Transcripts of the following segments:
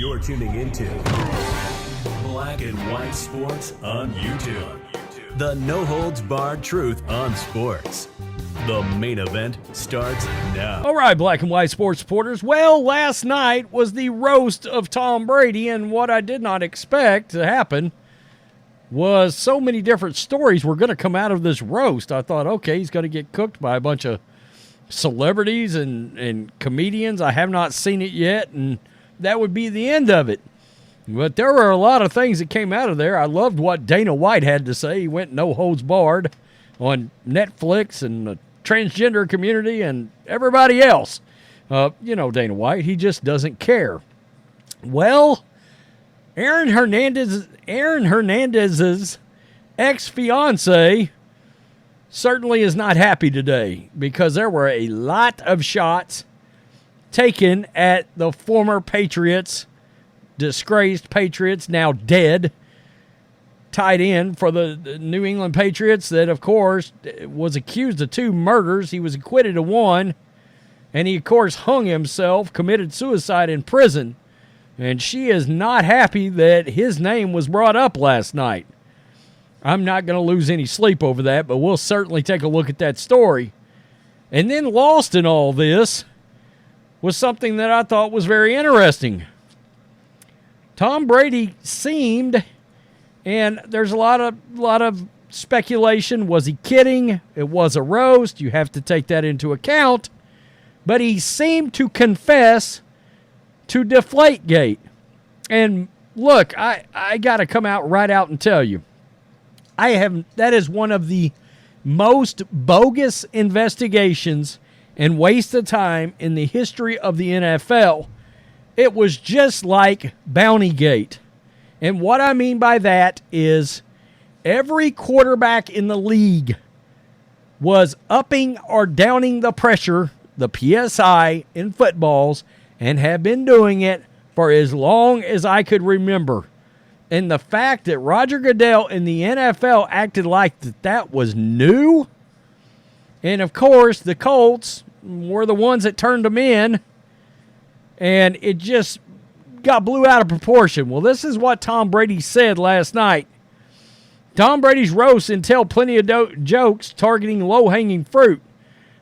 You're tuning into Black and White Sports on YouTube. The no-holds-barred truth on sports. The main event starts now. All right, Black and White Sports supporters. Well, last night was the roast of Tom Brady, and what I did not expect to happen was so many different stories were going to come out of this roast. I thought, okay, he's going to get cooked by a bunch of celebrities and comedians. I have not seen it yet, and that would be the end of it. But there were a lot of things that came out of there. I loved what Dana White had to say. He went no holds barred on Netflix and the transgender community and everybody else. Dana White, he just doesn't care. Well, Aaron Hernandez's ex-fiance certainly is not happy today because there were a lot of shots taken at the former Patriots, disgraced Patriots, now dead, tight end for the New England Patriots that, of course, was accused of 2 murders. He was acquitted of 1, and he, of course, hung himself, committed suicide in prison. And she is not happy that his name was brought up last night. I'm not going to lose any sleep over that, but we'll certainly take a look at that story. And then lost in all this was something that I thought was very interesting. Tom Brady seemed, and there's a lot of speculation. Was he kidding? It was a roast. You have to take that into account. But he seemed to confess to Deflategate. And look, I got to come out right out and tell you, that is one of the most bogus investigations and waste of time in the history of the NFL. It was just like Bountygate. And what I mean by that is every quarterback in the league was upping or downing the pressure, the PSI, in footballs, and have been doing it for as long as I could remember. And the fact that Roger Goodell in the NFL acted like that was new, and of course the Colts were the ones that turned them in, and it just blew out of proportion. Well, this is what Tom Brady said last night. Tom Brady's roast entailed plenty of jokes targeting low-hanging fruit.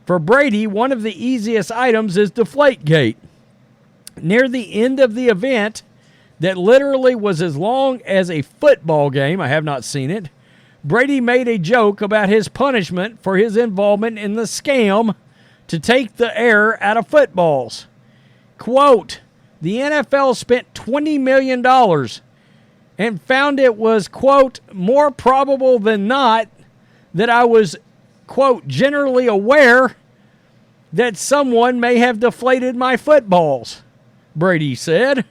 For Brady, one of the easiest items is Deflategate. Near the end of the event, that literally was as long as a football game, I have not seen it, Brady made a joke about his punishment for his involvement in the scam to take the air out of footballs. Quote, the NFL spent $20 million and found it was, quote, more probable than not that I was, quote, generally aware that someone may have deflated my footballs, Brady said.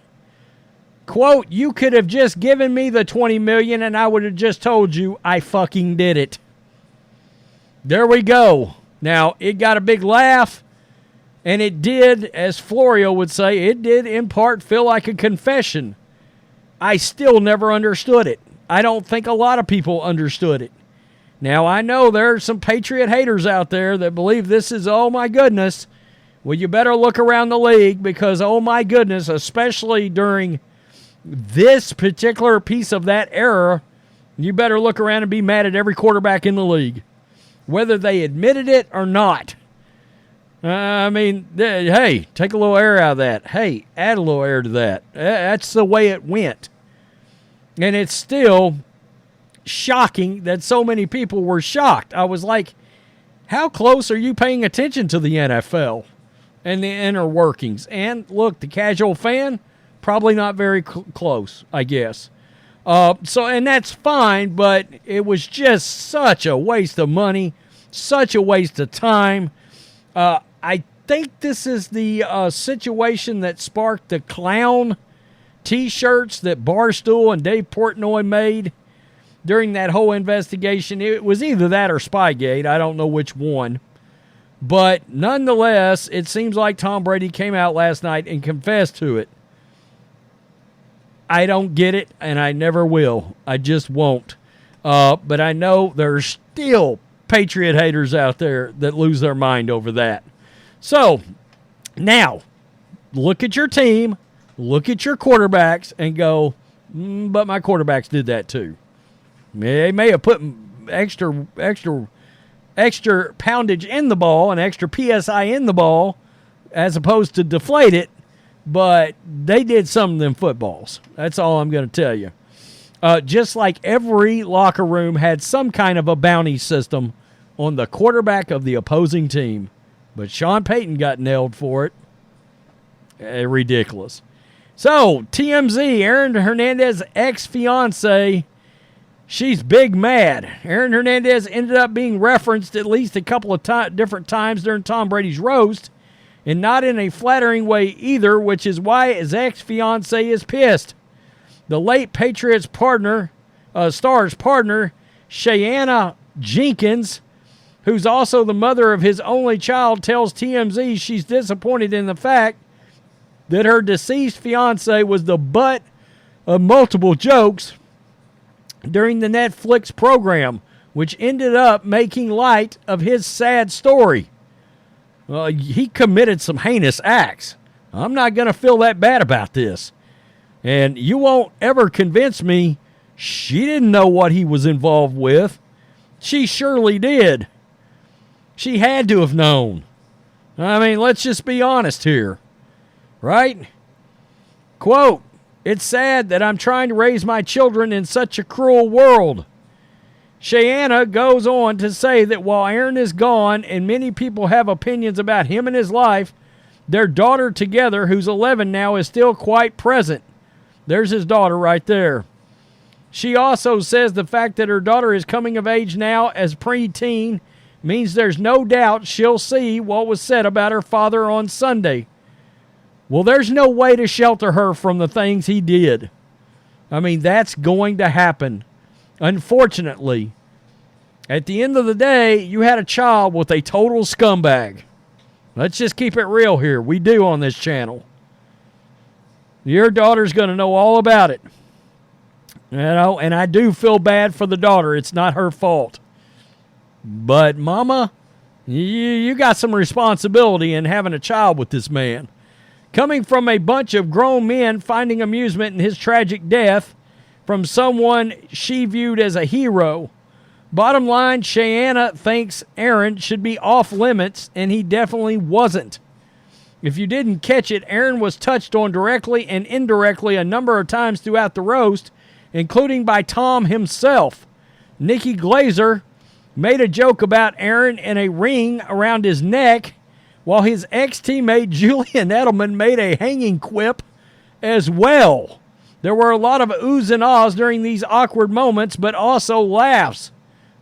Quote, you could have just given me the $20 million and I would have just told you I fucking did it. There we go. Now, it got a big laugh, and it did, as Florio would say, it did in part feel like a confession. I still never understood it. I don't think a lot of people understood it. Now, I know there are some Patriot haters out there that believe this is, oh my goodness, well, you better look around the league because, oh my goodness, especially during this particular piece of that era, you better look around and be mad at every quarterback in the league, whether they admitted it or not. Hey, take a little air out of that. Hey, add a little air to that. That's the way it went. And it's still shocking that so many people were shocked. I was like, how close are you paying attention to the NFL and the inner workings? And look, the casual fan, probably not very close, I guess. And that's fine, but it was just such a waste of money, such a waste of time. I think this is the situation that sparked the clown T-shirts that Barstool and Dave Portnoy made during that whole investigation. It was either that or Spygate. I don't know which one. But nonetheless, it seems like Tom Brady came out last night and confessed to it. I don't get it, and I never will. I just won't. But I know there's still Patriot haters out there that lose their mind over that. So, now, look at your team, look at your quarterbacks and go, but my quarterbacks did that too. They may have put extra poundage in the ball and extra PSI in the ball as opposed to deflate it, but they did some of them footballs. That's all I'm going to tell you. Just like every locker room had some kind of a bounty system on the quarterback of the opposing team, but Sean Payton got nailed for it. Ridiculous. So, TMZ, Aaron Hernandez's ex-fiancée, she's big mad. Aaron Hernandez ended up being referenced at least a couple of different times during Tom Brady's roast, and not in a flattering way either, which is why his ex-fiancée is pissed. The late Patriots star's partner, Shayanna Jenkins, who's also the mother of his only child, tells TMZ she's disappointed in the fact that her deceased fiancé was the butt of multiple jokes during the Netflix program, which ended up making light of his sad story. He committed some heinous acts. I'm not going to feel that bad about this. And you won't ever convince me she didn't know what he was involved with. She surely did. She had to have known. I mean, let's just be honest here. Right? Quote, "It's sad that I'm trying to raise my children in such a cruel world." Shayanna goes on to say that while Aaron is gone and many people have opinions about him and his life, their daughter together, who's 11 now, is still quite present. There's his daughter right there. She also says the fact that her daughter is coming of age now as preteen means there's no doubt she'll see what was said about her father on Sunday. Well, there's no way to shelter her from the things he did. I mean, that's going to happen. Unfortunately, at the end of the day, you had a child with a total scumbag. Let's just keep it real here. We do on this channel. Your daughter's going to know all about it. You know, and I do feel bad for the daughter. It's not her fault. But, Mama, you got some responsibility in having a child with this man. Coming from a bunch of grown men finding amusement in his tragic death from someone she viewed as a hero. Bottom line, Shayanna thinks Aaron should be off limits, and he definitely wasn't. If you didn't catch it, Aaron was touched on directly and indirectly a number of times throughout the roast, including by Tom himself. Nikki Glazer made a joke about Aaron and a ring around his neck, while his ex-teammate Julian Edelman made a hanging quip as well. There were a lot of oohs and ahs during these awkward moments, but also laughs.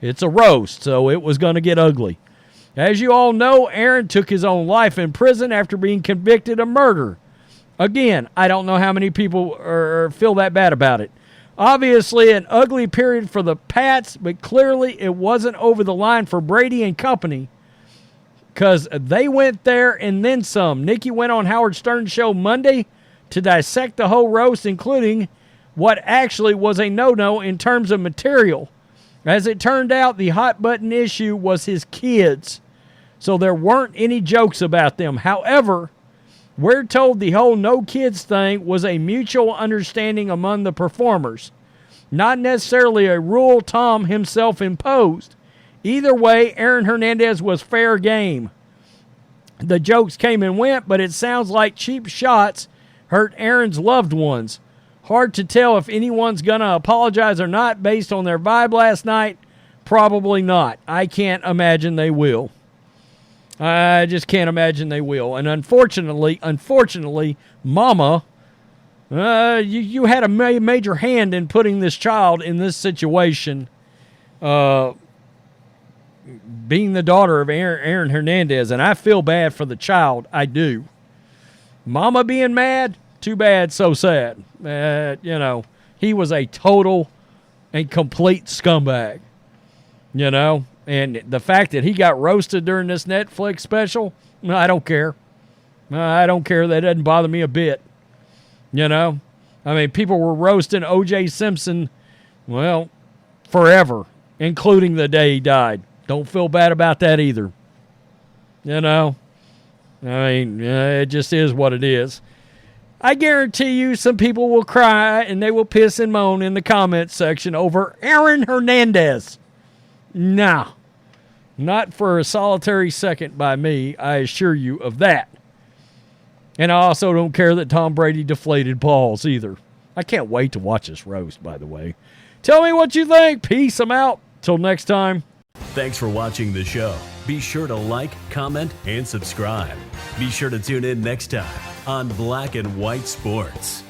It's a roast, so it was going to get ugly. As you all know, Aaron took his own life in prison after being convicted of murder. Again, I don't know how many people feel that bad about it. Obviously, an ugly period for the Pats, but clearly it wasn't over the line for Brady and company, because they went there and then some. Nikki went on Howard Stern's show Monday to dissect the whole roast, including what actually was a no-no in terms of material. As it turned out, the hot-button issue was his kids, so there weren't any jokes about them. However, we're told the whole no kids thing was a mutual understanding among the performers, not necessarily a rule Tom himself imposed. Either way, Aaron Hernandez was fair game. The jokes came and went, but it sounds like cheap shots hurt Aaron's loved ones. Hard to tell if anyone's going to apologize or not based on their vibe last night. Probably not. I can't imagine they will. I just can't imagine they will. And unfortunately, Mama, you had a major hand in putting this child in this situation, being the daughter of Aaron Hernandez, and I feel bad for the child. I do. Mama being mad, too bad, so sad. He was a total and complete scumbag, and the fact that he got roasted during this Netflix special, I don't care. I don't care. That doesn't bother me a bit. I mean, people were roasting O.J. Simpson, forever, including the day he died. Don't feel bad about that either. I mean, it just is what it is. I guarantee you some people will cry and they will piss and moan in the comments section over Aaron Hernandez. No, not for a solitary second by me, I assure you of that. And I also don't care that Tom Brady deflated balls either. I can't wait to watch this roast, by the way. Tell me what you think. Peace. I'm out. Till next time. Thanks for watching the show. Be sure to like, comment, and subscribe. Be sure to tune in next time on Black and White Sports.